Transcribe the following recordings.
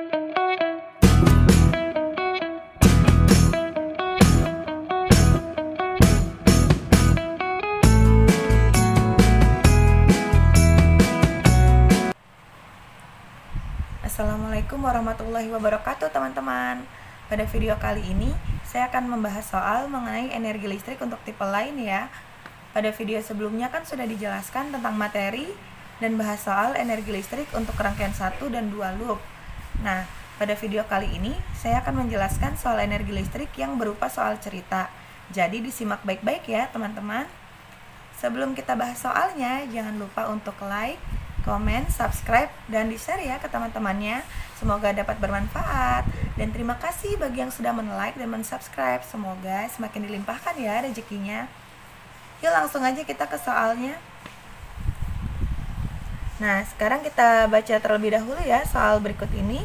Assalamualaikum warahmatullahi wabarakatuh teman-teman. Pada video kali ini saya akan membahas soal mengenai energi listrik untuk tipe lain ya. Pada video sebelumnya kan sudah dijelaskan tentang materi dan bahas soal energi listrik untuk rangkaian 1 dan 2 loop. Nah, pada video kali ini saya akan menjelaskan soal energi listrik yang berupa soal cerita. Jadi disimak baik-baik ya teman-teman. Sebelum kita bahas soalnya, jangan lupa untuk like, komen, subscribe, dan di-share ya ke teman-temannya. Semoga dapat bermanfaat. Dan terima kasih bagi yang sudah men-like dan men-subscribe. Semoga semakin dilimpahkan ya rezekinya. Yuk langsung aja kita ke soalnya. Nah, sekarang kita baca terlebih dahulu ya soal berikut ini.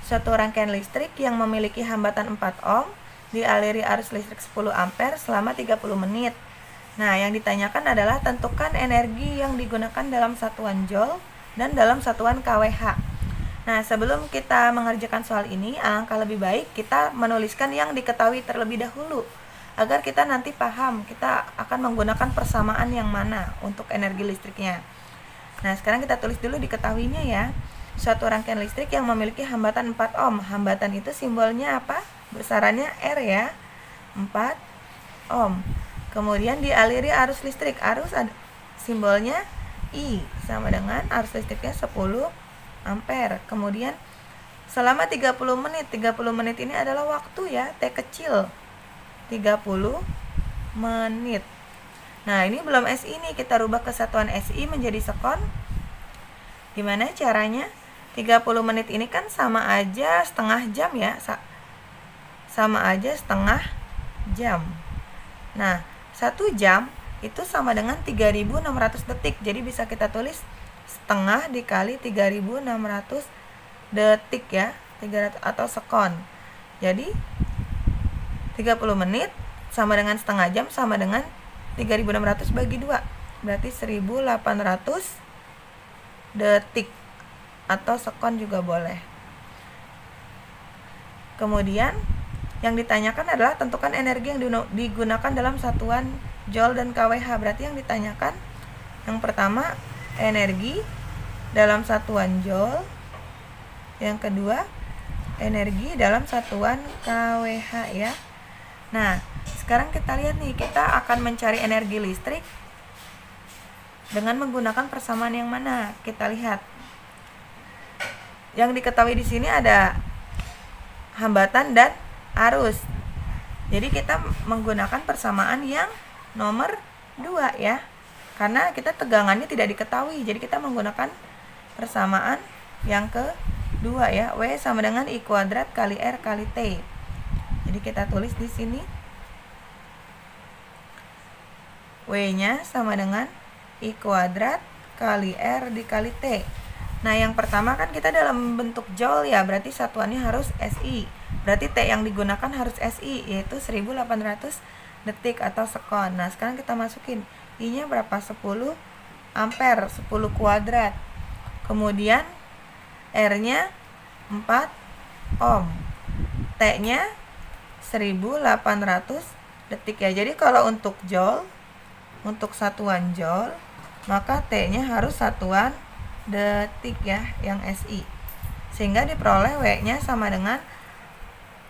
Suatu rangkaian listrik yang memiliki hambatan 4 ohm dialiri arus listrik 10 ampere selama 30 menit. Nah, yang ditanyakan adalah tentukan energi yang digunakan dalam satuan joule dan dalam satuan kWh. Nah, sebelum kita mengerjakan soal ini, alangkah lebih baik kita menuliskan yang diketahui terlebih dahulu, agar kita nanti paham kita akan menggunakan persamaan yang mana untuk energi listriknya. Nah, sekarang kita tulis dulu diketahuinya ya. Suatu rangkaian listrik yang memiliki hambatan 4 ohm. Hambatan itu simbolnya apa? Besarannya R ya, 4 ohm. Kemudian dialiri arus listrik. Arus simbolnya I sama dengan arus listriknya 10 ampere. Kemudian selama 30 menit. 30 menit ini adalah waktu ya, T kecil. 30 menit. Nah, ini belum SI nih, kita rubah kesatuan SI menjadi sekon. Gimana caranya? 30 menit ini kan sama aja setengah jam ya. Sama aja setengah jam. Nah, 1 jam itu sama dengan 3600 detik. Jadi bisa kita tulis setengah dikali 3600 detik ya, 300 atau sekon. Jadi 30 menit sama dengan setengah jam sama dengan 3600 bagi 2. Berarti 1800 detik atau sekon juga boleh. Kemudian yang ditanyakan adalah tentukan energi yang digunakan dalam satuan joule dan kWh. Berarti yang ditanyakan yang pertama energi dalam satuan joule, yang kedua energi dalam satuan kWh ya. Nah, sekarang kita lihat nih, kita akan mencari energi listrik dengan menggunakan persamaan yang mana? Kita lihat. Yang diketahui di sini ada hambatan dan arus. Jadi kita menggunakan persamaan yang nomor 2 ya. Karena kita tegangannya tidak diketahui. Jadi kita menggunakan persamaan yang kedua ya. W sama dengan I kuadrat kali R kali T. Jadi kita tulis di sini. W-nya sama dengan I kuadrat kali R dikali T. Nah, yang pertama kan kita dalam bentuk joule ya, berarti satuannya harus SI. Berarti T yang digunakan harus SI, yaitu 1800 detik atau sekon. Nah, sekarang kita masukin I-nya berapa? 10 ampere, 10 kuadrat. Kemudian R-nya 4 ohm. T-nya 1800 detik ya. Jadi kalau untuk joule, untuk satuan joule, maka T-nya harus satuan detik ya, yang SI. Sehingga diperoleh W-nya sama dengan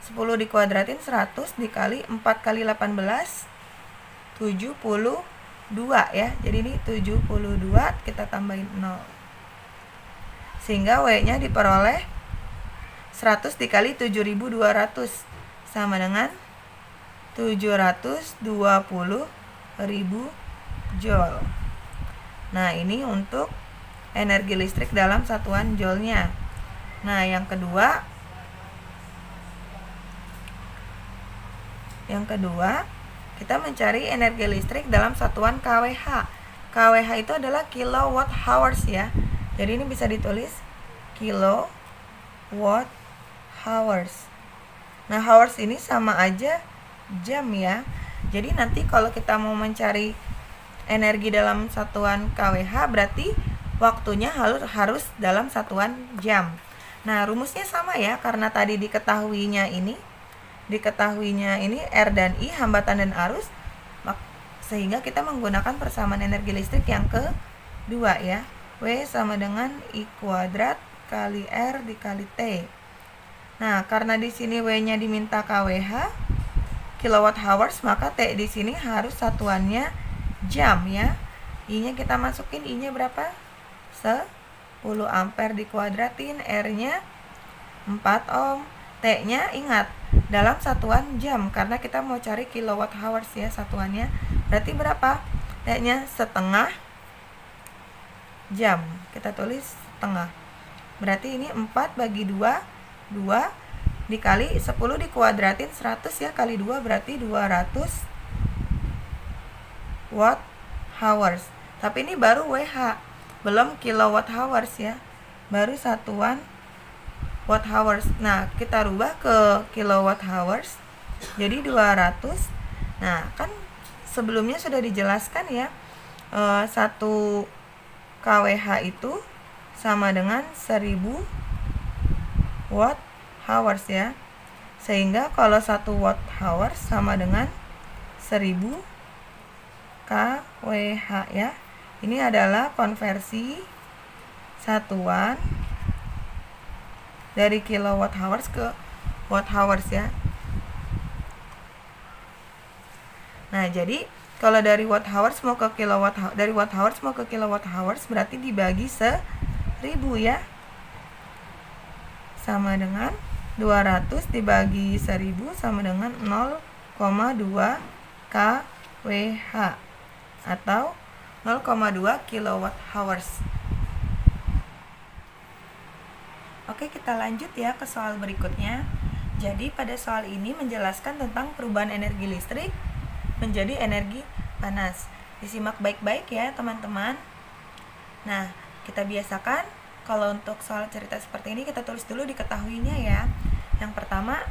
10 dikuadratin 100 dikali 4 kali 18 72 ya. Jadi ini 72 kita tambahin 0. Sehingga W-nya diperoleh 100 dikali 7200 sama dengan 720.000 joule. Nah, ini untuk energi listrik dalam satuan joule-nya. Nah, yang kedua kita mencari energi listrik dalam satuan kWh. kWh itu adalah kilowatt hours ya. Jadi ini bisa ditulis kilowatt hours. Nah, hours ini sama aja jam ya. Jadi nanti kalau kita mau mencari energi dalam satuan kWh berarti waktunya harus dalam satuan jam. Nah, rumusnya sama ya, karena tadi diketahuinya ini R dan I, hambatan dan arus, sehingga kita menggunakan persamaan energi listrik yang kedua ya. W sama dengan I kuadrat kali R dikali T. Nah, karena di sini W-nya diminta kWh, kilowatt hours, maka T di sini harus satuannya jam ya. I-nya kita masukin, I-nya berapa? 10 ampere dikuadratin, R-nya 4 ohm. T-nya ingat dalam satuan jam karena kita mau cari kilowatt hours ya satuannya. Berarti berapa? T-nya setengah jam. Kita tulis setengah. Berarti ini 4 bagi 2, 2 dikali 10 dikuadratin 100 ya, kali 2 berarti 200 watt hours. Tapi ini baru WH, belum kilowatt hours ya, baru satuan watt hours. Nah, kita rubah ke kilowatt hours jadi 200. Nah, kan sebelumnya sudah dijelaskan ya, 1 kWh itu sama dengan 1000 watt hours ya. Sehingga kalau 1 watt hours sama dengan 1000 kWh ya. Ini adalah konversi satuan dari kilowatt hours ke watt hours ya. Nah, jadi kalau dari watt hours mau ke kilowatt hours berarti dibagi 1000 ya. Sama dengan 200 dibagi 1000 sama dengan 0,2 kWh atau 0,2 kilowatt hours. Oke, kita lanjut ya ke soal berikutnya. Jadi pada soal ini menjelaskan tentang perubahan energi listrik menjadi energi panas. Disimak baik-baik ya teman-teman. Nah, kita biasakan kalau untuk soal cerita seperti ini kita tulis dulu diketahuinya ya. Yang pertama,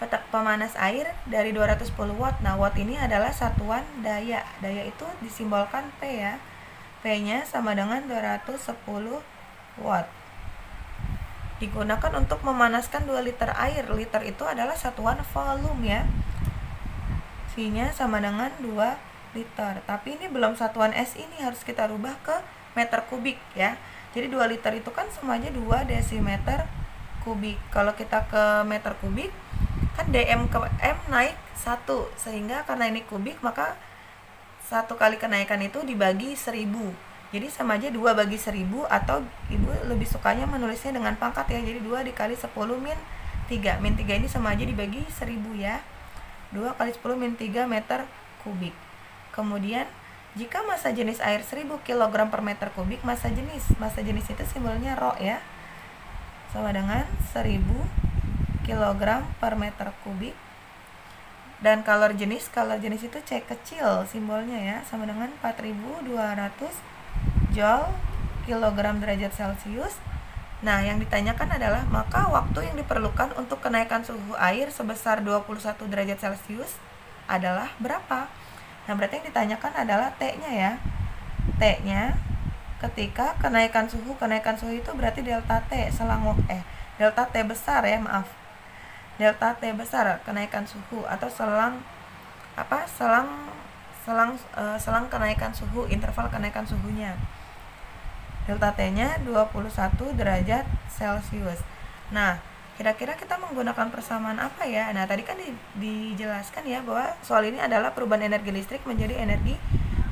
petak pemanas air dari 210 watt. Nah, watt ini adalah satuan daya. Daya itu disimbolkan P ya. P-nya sama dengan 210 watt. Digunakan untuk memanaskan 2 liter air. Liter itu adalah satuan volume ya. V-nya sama dengan 2 liter. Tapi ini belum satuan S, ini harus kita rubah ke meter kubik ya. Jadi 2 liter itu kan semuanya 2 desimeter kubik. Kalau kita ke meter kubik, kan dm ke m naik 1. Sehingga karena ini kubik, maka 1 kali kenaikan itu dibagi 1000. Jadi sama aja 2 bagi 1000, atau ibu lebih sukanya menulisnya dengan pangkat ya. Jadi 2 dikali 10 min 3. Min 3 ini sama aja dibagi 1000 ya. 2 kali 10 min 3 meter kubik. Kemudian jika massa jenis air 1000 kg per meter kubik, massa jenis itu simbolnya Rho ya, sama dengan 1000 kg per meter kubik. Dan kalor jenis itu C kecil simbolnya ya, sama dengan 4200 Joule kilogram derajat Celcius. Nah, yang ditanyakan adalah maka waktu yang diperlukan untuk kenaikan suhu air sebesar 21 derajat Celcius adalah berapa? Nah, berarti yang ditanyakan adalah T-nya ya. T-nya ketika kenaikan suhu itu berarti delta T delta T besar ya, maaf. Delta T besar kenaikan suhu, atau selang kenaikan suhu, interval kenaikan suhunya. Delta T-nya 21 derajat Celcius. Nah, kira-kira kita menggunakan persamaan apa ya? Nah, tadi kan dijelaskan ya bahwa soal ini adalah perubahan energi listrik menjadi energi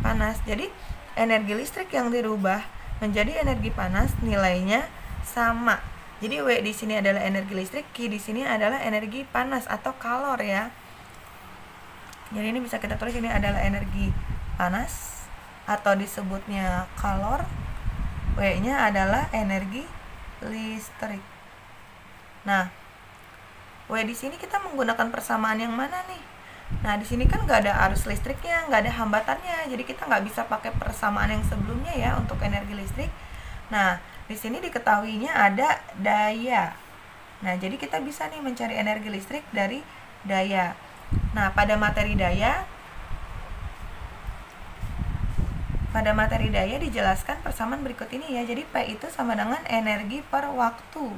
panas. Jadi, energi listrik yang dirubah menjadi energi panas nilainya sama. Jadi, W di sini adalah energi listrik, Q di sini adalah energi panas atau kalor ya. Jadi ini bisa kita tulis ini adalah energi panas atau disebutnya kalor. W-nya adalah energi listrik. Nah, W di sini kita menggunakan persamaan yang mana nih? Nah, di sini kan nggak ada arus listriknya, nggak ada hambatannya, jadi kita nggak bisa pakai persamaan yang sebelumnya ya untuk energi listrik. Nah, di sini diketahuinya ada daya. Nah, jadi kita bisa nih mencari energi listrik dari daya. Nah, pada materi daya dijelaskan persamaan berikut ini ya. Jadi P itu sama dengan energi per waktu.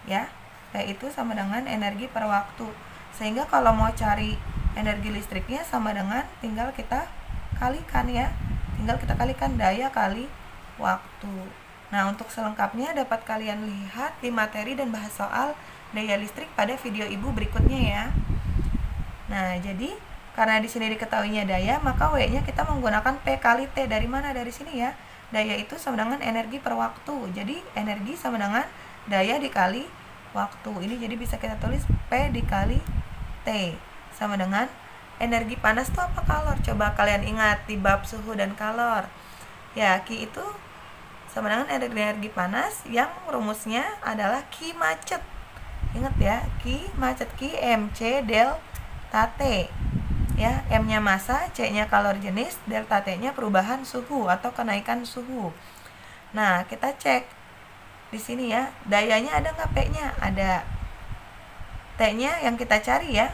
ya. P itu sama dengan energi per waktu. Sehingga kalau mau cari energi listriknya sama dengan tinggal kita kalikan ya. Tinggal kita kalikan daya kali waktu. Nah, untuk selengkapnya dapat kalian lihat di materi dan bahas soal daya listrik pada video ibu berikutnya ya. Nah, jadi karena di sini diketahuinya daya, maka W-nya kita menggunakan P kali T. Dari mana? Dari sini ya. Daya itu sama dengan energi per waktu. Jadi energi sama dengan daya dikali waktu. Ini jadi bisa kita tulis P dikali T sama dengan energi panas itu apa? Kalor. Coba kalian ingat di bab suhu dan kalor. Ya, Q itu sama dengan energi panas yang rumusnya adalah Q macet. Ingat ya, Q macet, Q MC delta T. Ya, M-nya massa, C-nya kalor jenis, delta T-nya perubahan suhu atau kenaikan suhu. Nah, kita cek di sini ya, dayanya ada nggak P-nya? Ada. T-nya yang kita cari ya,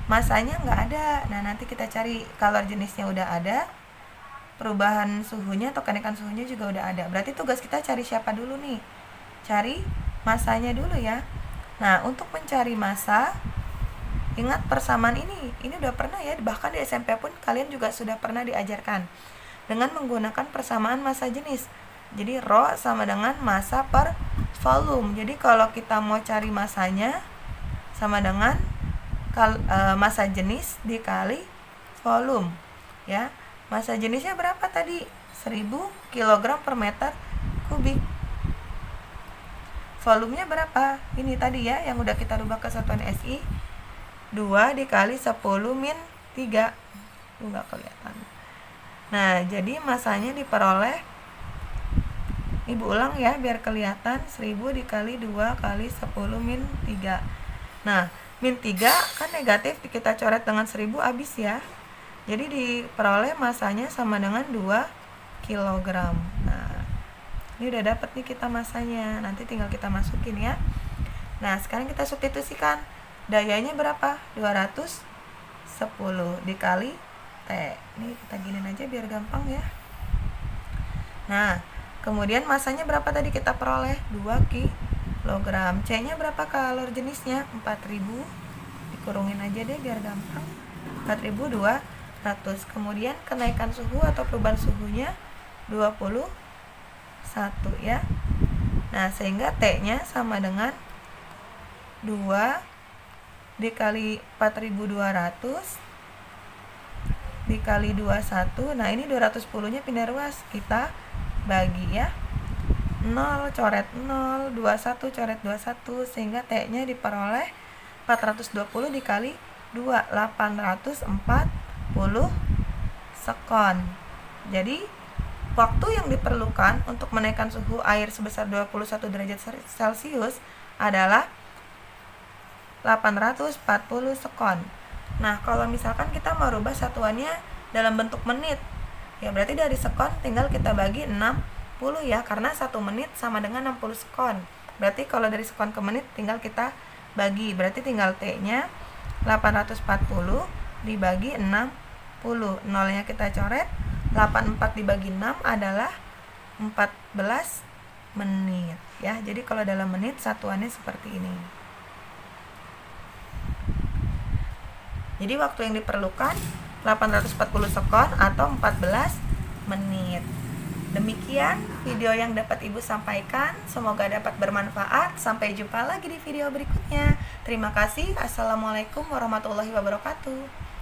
massanya nggak ada. Nah, nanti kita cari kalor jenisnya udah ada, perubahan suhunya atau kenaikan suhunya juga udah ada. Berarti tugas kita cari siapa dulu nih? Cari massanya dulu ya. Nah, untuk mencari massa, ingat persamaan ini udah pernah ya, bahkan di SMP pun kalian juga sudah pernah diajarkan dengan menggunakan persamaan massa jenis. Jadi rho sama dengan massa per volume. Jadi kalau kita mau cari massanya sama dengan massa jenis dikali volume ya. Massa jenisnya berapa tadi? 1000 kg per meter kubik. Volumenya berapa? Ini tadi ya yang udah kita rubah ke satuan SI. 2 dikali 10 min 3. Enggak kelihatan. Nah, jadi massanya diperoleh, ibu ulang ya biar kelihatan, 1000 dikali 2 kali 10 min 3. Nah, min 3 kan negatif, kita coret dengan 1000 habis ya. Jadi diperoleh massanya sama dengan 2 kg. Nah, ini udah dapat nih kita massanya. Nanti tinggal kita masukin ya. Nah, sekarang kita substitusikan. Dayanya berapa? 210 dikali T. Ini kita giniin aja biar gampang ya. Nah, kemudian massanya berapa tadi kita peroleh? 2 kg. C-nya berapa kalor jenisnya? 4000. Dikurungin aja deh biar gampang. 4200. Kemudian kenaikan suhu atau perubahan suhunya 21 ya. Nah, sehingga T-nya sama dengan 2 dikali 4200 dikali 21. Nah, ini 210-nya pindah ruas, kita bagi ya. 0 coret 0, 21 coret 21, sehingga T-nya diperoleh 420 dikali 2, 840 sekon. Jadi waktu yang diperlukan untuk menaikkan suhu air sebesar 21 derajat Celcius adalah 840 sekon. Nah, kalau misalkan kita mau rubah satuannya dalam bentuk menit, ya berarti dari sekon tinggal kita bagi 60 ya, karena 1 menit sama dengan 60 sekon. Berarti kalau dari sekon ke menit tinggal kita bagi, berarti tinggal T-nya 840 dibagi 60. Nolnya kita coret, 84 dibagi 6 adalah 14 menit ya. Jadi kalau dalam menit satuannya seperti ini. Jadi waktu yang diperlukan 840 sekon atau 14 menit. Demikian video yang dapat Ibu sampaikan. Semoga dapat bermanfaat. Sampai jumpa lagi di video berikutnya. Terima kasih. Assalamualaikum warahmatullahi wabarakatuh.